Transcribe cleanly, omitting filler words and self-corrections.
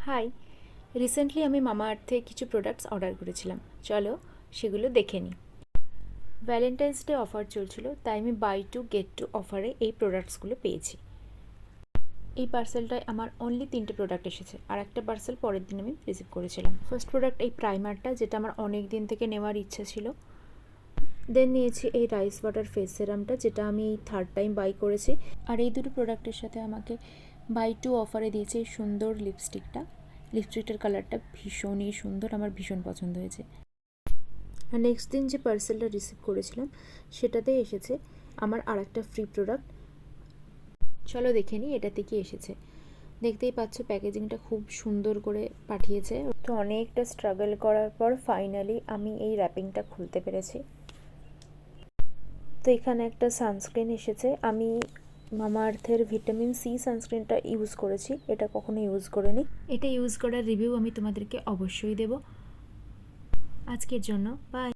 High, recently আমি মামা আর্থ থেকে কিছু প্রোডাক্টস অর্ডার করেছিলাম। চলো সেগুলো দেখে নিই। ভ্যালেন্টাইন্স ডে অফার চলছিল, তাই আমি বাই টু গেট টু অফারে এই প্রোডাক্টসগুলো পেয়েছি। এই পার্সেলটায় আমার অনলি 3টে প্রোডাক্ট এসেছে, আর একটা পার্সেল পরের দিন আমি রিসিভ করেছিলাম। ফার্স্ট প্রোডাক্ট এই প্রাইমারটা, যেটা আমার অনেক দিন থেকে নেওয়ার ইচ্ছা ছিল। দেন নিয়েছি এই রাইস ওয়াটার ফেস সিরামটা, যেটা আমি এই থার্ড টাইম বাই করেছি। আর এই দুটো প্রোডাক্টের সাথে আমাকে বাই টু অফারে দিয়েছে এই সুন্দর লিপস্টিকটা। লিপস্টিকটার কালারটা ভীষণই সুন্দর, আমার ভীষণ পছন্দ হয়েছে। আর নেক্সট দিন যে পার্সেলটা রিসিভ করেছিলাম সেটাতে এসেছে আমার আর একটা ফ্রি প্রোডাক্ট। চলো দেখে নিই এটাতে কি এসেছে। দেখতেই পাচ্ছ প্যাকেজিংটা খুব সুন্দর করে পাঠিয়েছে। তো অনেকটা স্ট্রাগল করার পর ফাইনালি আমি এই র্যাপিংটা খুলতে পেরেছি। তো এখানে একটা সানস্ক্রিন এসেছে। আমি মামা আর্থের ভিটামিন সি সানস্ক্রিনটা ইউজ করেছি, এটা কখনো ইউজ করিনি। এটা ইউজ করার রিভিউ আমি তোমাদেরকে অবশ্যই দেব। আজকের জন্য বাই।